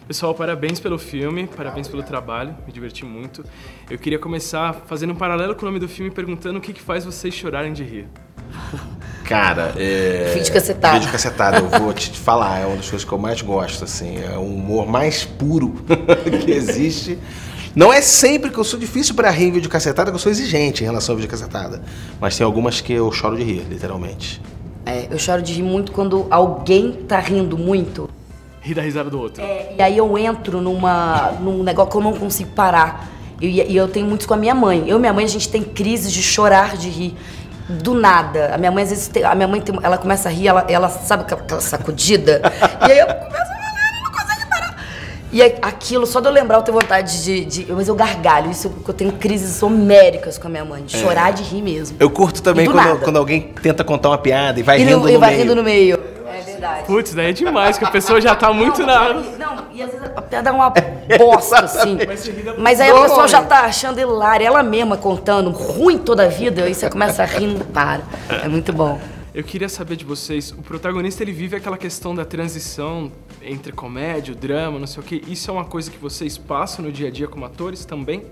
Pessoal, parabéns pelo filme, parabéns pelo trabalho, me diverti muito. Eu queria começar fazendo um paralelo com o nome do filme, perguntando o que faz vocês chorarem de rir. Cara, Vídeo cacetado. Vídeo cacetado, eu vou te falar, é uma das coisas que eu mais gosto, assim, é o humor mais puro que existe. Não é sempre que eu sou difícil pra rir em vídeo cacetado, que eu sou exigente em relação ao vídeo cacetado. Mas tem algumas que eu choro de rir, literalmente. Eu choro de rir muito quando alguém tá rindo muito. Rir da risada do outro. E aí eu entro num negócio que eu não consigo parar. E eu tenho muitos com a minha mãe. Eu e minha mãe, a gente tem crises de chorar, de rir. Do nada. A minha mãe, às vezes, ela começa a rir, ela sabe aquela sacudida? E aí eu começo a falar, não consigo parar. E aquilo, só de eu lembrar, eu tenho vontade mas eu gargalho. Isso porque eu tenho crises homéricas com a minha mãe. De chorar, de rir mesmo. Eu curto também quando alguém tenta contar uma piada e vai rindo no meio. E vai meio. rindo no meio. É verdade. Putz, daí é demais, que a pessoa já tá muito na... Não, e às vezes a piada é uma bosta, assim. Mas aí a pessoa já tá achando hilária, ela mesma contando, ruim toda a vida, aí você começa a rir, não para. É muito bom. Eu queria saber de vocês, o protagonista ele vive aquela questão da transição entre comédia, o drama, não sei o quê. Isso é uma coisa que vocês passam no dia a dia como atores também?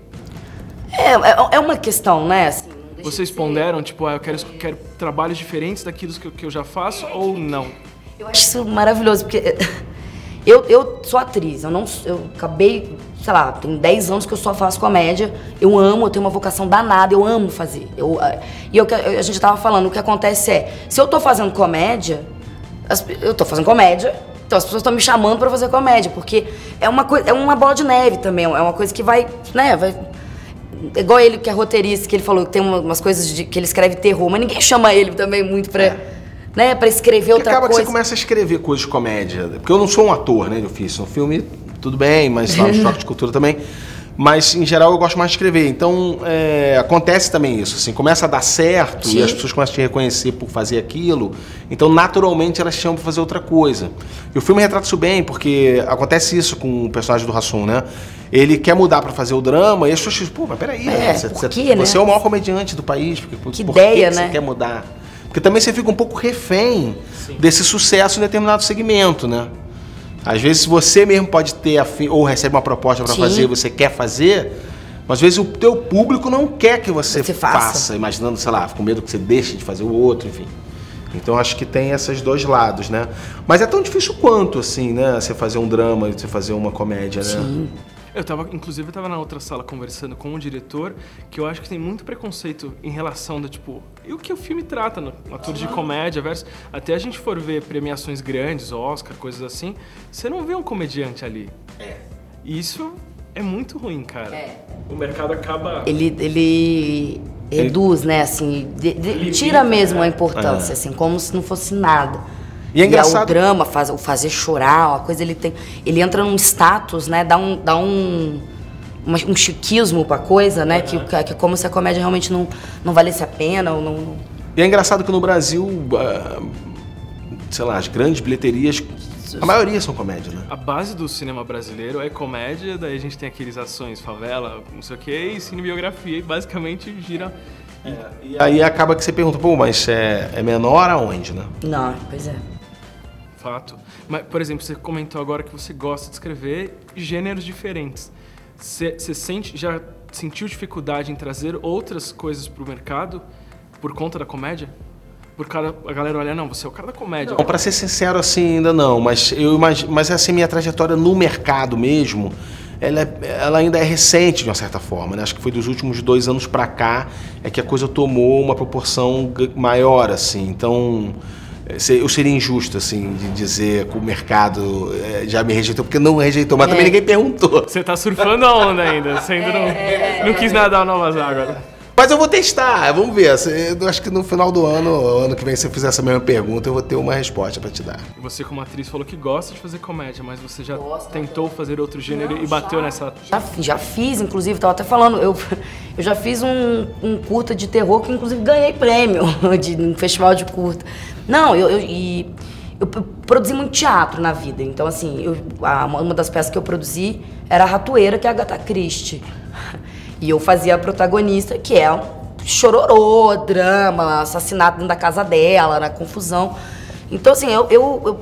É uma questão, né? Assim, vocês ponderam, tipo, eu quero trabalhos diferentes daquilo que eu já faço ou não? Eu acho isso maravilhoso, porque eu sou atriz, eu acabei, sei lá, tem 10 anos que eu só faço comédia, eu amo, eu tenho uma vocação danada, eu amo fazer. A gente tava falando, o que acontece se eu tô fazendo comédia, eu tô fazendo comédia, então as pessoas estão me chamando pra fazer comédia, porque é uma bola de neve também, é uma coisa que vai, né, igual ele que é roteirista, que ele falou que tem umas coisas que ele escreve terror, mas ninguém chama ele também muito pra... Né, pra escrever outra coisa. Acaba que você começa a escrever coisas de comédia. Porque eu não sou um ator, né, de ofício. No filme, tudo bem, mas lá no choque de cultura também. Mas, em geral, eu gosto mais de escrever. Então, acontece também isso. Assim, começa a dar certo. Sim. E as pessoas começam a te reconhecer por fazer aquilo. Então, naturalmente, elas te chamam pra fazer outra coisa. E o filme retrata isso bem, porque acontece isso com o personagem do Hassum, né? Ele quer mudar pra fazer o drama e as pessoas dizem, pô, mas peraí, você é o maior comediante do país. Por que você quer mudar? Porque também você fica um pouco refém desse sucesso em determinado segmento, né? Às vezes você mesmo pode ter ou recebe uma proposta para fazer, você quer fazer, mas às vezes o teu público não quer que você faça, imaginando, sei lá, com medo que você deixe de fazer o outro, enfim. Então acho que tem esses dois lados, né? Mas é tão difícil quanto, assim, né? Você fazer um drama e você fazer uma comédia, né? Sim. Inclusive, eu tava na outra sala conversando com o diretor, que eu acho que tem muito preconceito em relação da, tipo, e o que o filme trata, no ator de comédia, versus, até a gente for ver premiações grandes, Oscar, coisas assim, você não vê um comediante ali. E isso é muito ruim, cara. O mercado acaba... Ele reduz, né, assim, tira mesmo a importância, assim, como se não fosse nada. E é engraçado. O drama, o fazer chorar, uma coisa, ele entra num status, né, dá um chiquismo pra coisa, né, que é como se a comédia realmente não valesse a pena, ou não... E é engraçado que no Brasil, sei lá, as grandes bilheterias, a maioria são comédia, né? A base do cinema brasileiro é comédia, daí a gente tem aqueles ações, favela, não sei o quê, e cinebiografia, e basicamente gira... E aí acaba que você pergunta, pô, mas é menor aonde, né? Não, pois é. Fato. Mas, por exemplo, você comentou agora que você gosta de escrever gêneros diferentes. Você já sentiu dificuldade em trazer outras coisas pro mercado por conta da comédia? A galera olha, não, você é o cara da comédia. Não, pra ser sincero, assim, ainda não. Mas assim, minha trajetória no mercado mesmo, ela ainda é recente, de uma certa forma, né? Acho que foi dos últimos 2 anos pra cá é que a coisa tomou uma proporção maior, assim. Então... eu seria injusto, assim, de dizer que o mercado já me rejeitou, porque não rejeitou, mas também ninguém perguntou. Você tá surfando a onda ainda, você ainda não quis nadar novas águas. Mas eu vou testar, vamos ver. Eu acho que no final do ano que vem, se eu fizer essa mesma pergunta, eu vou ter uma resposta pra te dar. Você, como atriz, falou que gosta de fazer comédia, mas você já tentou fazer outro gênero e bateu nessa... Já fiz, inclusive, tava até falando, eu já fiz um curta de terror que, inclusive, ganhei prêmio de um festival de curta. Não, eu produzi muito teatro na vida, então, assim, uma das peças que eu produzi era a Ratoeira, que é a Agatha Christie. E eu fazia a protagonista, que é chororô, drama, assassinato dentro da casa dela, na confusão. Então, assim, eu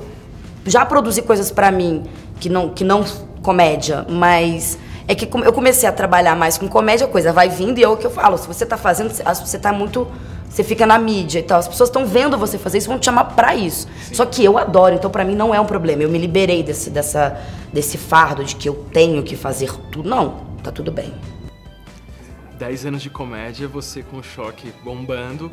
já produzi coisas pra mim que não comédia, mas é que eu comecei a trabalhar mais com comédia, a coisa vai vindo e é o que eu falo, se você tá fazendo, você tá muito... Você fica na mídia e tal, as pessoas estão vendo você fazer isso, vão te chamar pra isso. Sim. Só que eu adoro, então pra mim não é um problema. Eu me liberei desse fardo de que eu tenho que fazer tudo. Não, tá tudo bem. 10 anos de comédia, você com o Choque bombando.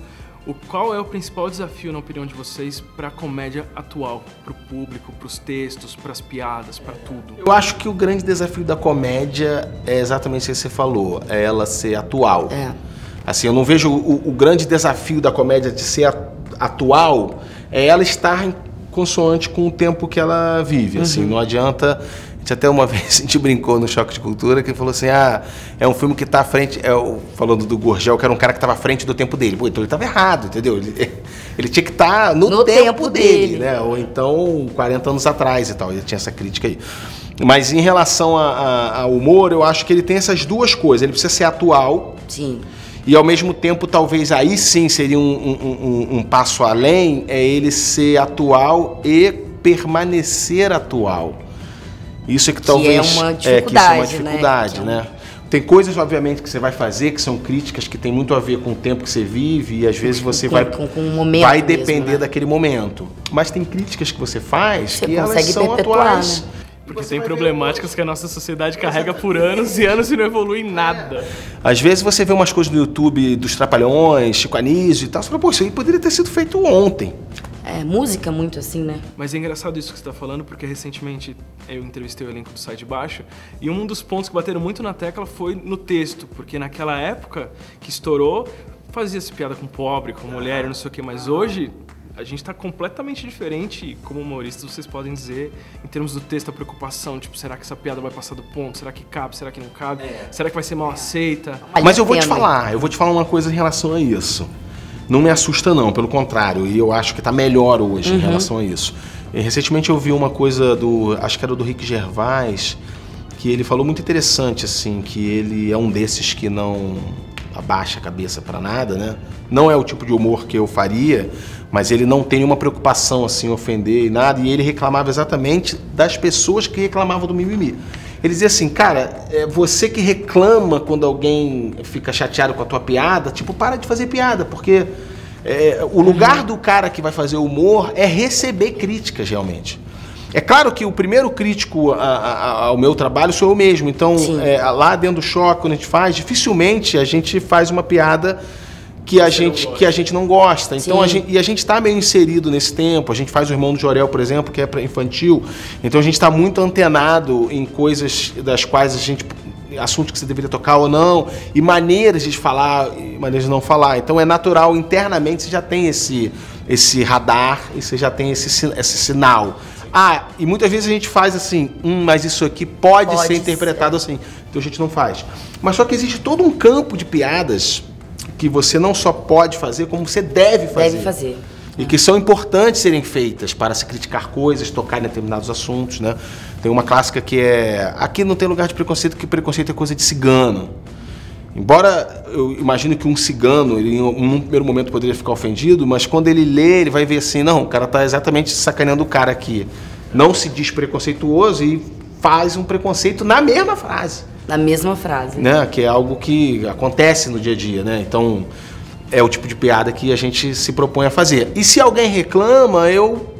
Qual é o principal desafio, na opinião de vocês, pra comédia atual? Pro público, pros textos, pras piadas, pra tudo? Eu acho que o grande desafio da comédia é exatamente o que você falou, é ela ser atual. Assim, eu não vejo o grande desafio da comédia de ser atual, é ela estar em consoante com o tempo que ela vive. Assim, não adianta... A gente até uma vez a gente brincou no Choque de Cultura, que ele falou assim, é um filme que está à frente... falando do Gurgel, que era um cara que estava à frente do tempo dele. Pô, então ele estava errado, entendeu? Ele tinha que estar no tempo dele, né? Ou então 40 anos atrás e tal. Ele tinha essa crítica aí. Mas em relação ao humor, eu acho que ele tem essas duas coisas. Ele precisa ser atual. Sim. E ao mesmo tempo, talvez aí sim seria um passo além, é ele ser atual e permanecer atual. Isso é que talvez... Que é uma dificuldade, né? Tem coisas, obviamente, que você vai fazer, que são críticas, que tem muito a ver com o tempo que você vive, e às vezes você vai depender mesmo, né? Daquele momento. Mas tem críticas que você faz que elas são atuais. Né? Porque tem problemáticas que a nossa sociedade carrega por anos e não evolui em nada. Às vezes você vê umas coisas no YouTube dos Trapalhões, Chico Anísio e tal, você fala, pô, isso aí poderia ter sido feito ontem. Música muito assim, né? Mas é engraçado isso que você está falando, porque recentemente eu entrevistei o elenco do Sai de Baixo e um dos pontos que bateram muito na tecla foi no texto, porque naquela época que estourou, fazia-se piada com pobre, com mulher e não sei o que, mas hoje... A gente está completamente diferente, como humoristas, vocês podem dizer, em termos do texto, a preocupação, tipo, será que essa piada vai passar do ponto? Será que cabe? Será que não cabe? Será que vai ser mal aceita? Mas eu vou te falar uma coisa em relação a isso. Não me assusta não, pelo contrário, e eu acho que está melhor hoje em relação a isso. E, recentemente eu vi uma coisa acho que era do Rick Gervais, que ele falou muito interessante, assim, que ele é um desses que não abaixa a cabeça para nada, né? Não é o tipo de humor que eu faria, mas ele não tem nenhuma preocupação assim, ofender e nada, e ele reclamava exatamente das pessoas que reclamavam do mimimi. Ele dizia assim, cara, você que reclama quando alguém fica chateado com a tua piada, tipo, para de fazer piada, porque o lugar do cara que vai fazer humor é receber críticas, realmente. É claro que o primeiro crítico ao meu trabalho sou eu mesmo, então lá dentro do Choque, quando a gente faz, dificilmente a gente faz uma piada que a gente não gosta. Então a gente está meio inserido nesse tempo. A gente faz o Irmão do Jorel, por exemplo, que é para infantil. Então a gente está muito antenado em coisas das quais assuntos que você deveria tocar ou não, e maneiras de falar e maneiras de não falar. Então é natural, internamente você já tem esse radar e você já tem esse sinal. E muitas vezes a gente faz assim, mas isso aqui pode ser interpretado assim. Então a gente não faz. Mas só que existe todo um campo de piadas que você não só pode fazer, como você deve fazer. Deve fazer. E que são importantes serem feitas para se criticar coisas, tocar em determinados assuntos, né? Tem uma clássica que é... Aqui não tem lugar de preconceito, que preconceito é coisa de cigano. Embora eu imagino que um cigano, ele, em um primeiro momento, poderia ficar ofendido, mas quando ele lê, ele vai ver assim, não, o cara está exatamente sacaneando o cara aqui. Não se diz preconceituoso e faz um preconceito na mesma frase. Na mesma frase. Né? Que é algo que acontece no dia a dia, né? Então, é o tipo de piada que a gente se propõe a fazer. E se alguém reclama, eu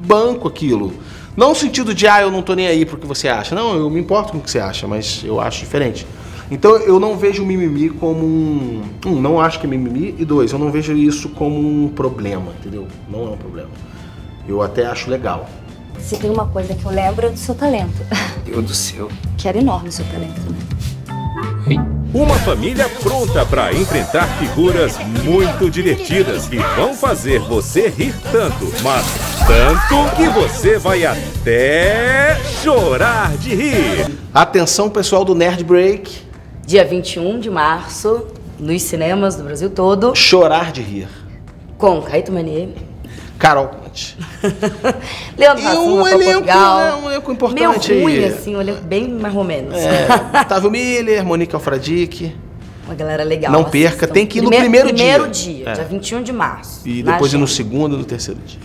banco aquilo. Não no sentido de, eu não tô nem aí pro que você acha. Não, eu me importo com o que você acha, mas eu acho diferente. Então, eu não vejo o mimimi como não acho que é mimimi, e 2, eu não vejo isso como um problema, entendeu? Não é um problema. Eu até acho legal. Se tem uma coisa que eu lembro é do seu talento. Eu do seu. Que era enorme o seu talento também. Uma família pronta para enfrentar figuras muito divertidas que vão fazer você rir tanto, mas tanto que você vai até chorar de rir. Atenção, pessoal do Nerd Break. Dia 21 de março, nos cinemas do Brasil todo. Chorar de rir. Com Caíto Manier. Carol Conte. Leandro Hassum, um elenco importante. Meio ruim, assim, um elenco bem mais ou menos. Otávio Miller, Monique Alfradique. Uma galera legal. Não perca, assistam. tem que ir no primeiro dia. Primeiro dia, dia 21 de março. E depois ir no segundo e no terceiro dia.